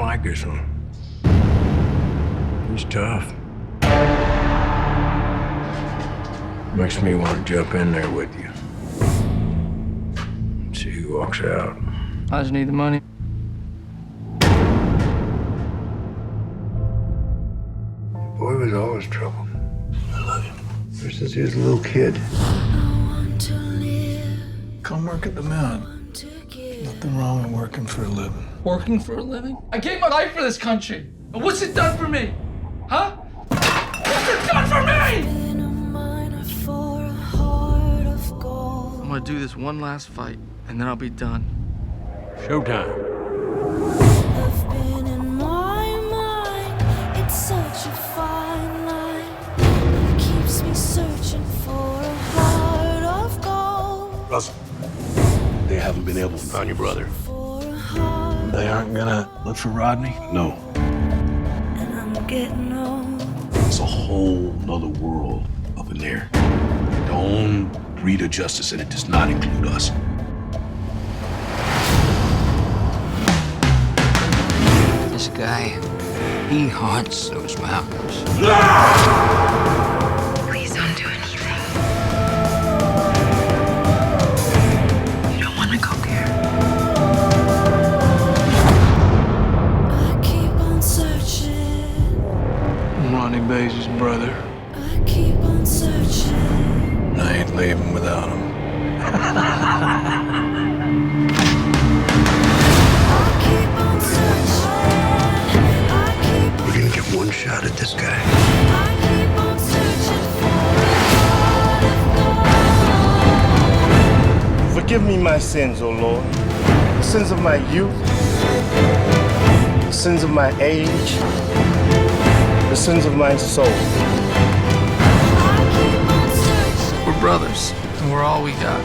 like this one. He's tough. Makes me want to jump in there with you. See who walks out. I just need the money. The boy was always trouble. I love him. Ever since he was a little kid. Come work at the mill. Nothing wrong with working for a living. Working for a living? I gave my life for this country. And what's it done for me? Huh? What's it done for me? I'm gonna do this one last fight, and then I'll be done. Showtime. I've been in my mind. It's such a fine line. It keeps me searching for a heart of gold. Russell, they haven't been able to find your brother. For a heart, They aren't gonna look for Rodney? No, and I'm getting old. it's a whole nother world up in there. Their own breed of justice, and it does not include us. This guy, he haunts those mountains. Please don't do anything. You don't want to go there. I keep on searching. I'm Ronnie Baze's brother. I keep on searching. I ain't leaving without him. I keep on searching. I keep We're gonna get one shot at this guy. I keep on searching for a heart of gold. Forgive me my sins, O Lord, the sins of my youth, the sins of my age, the sins of my soul. We're brothers, and we're all we got.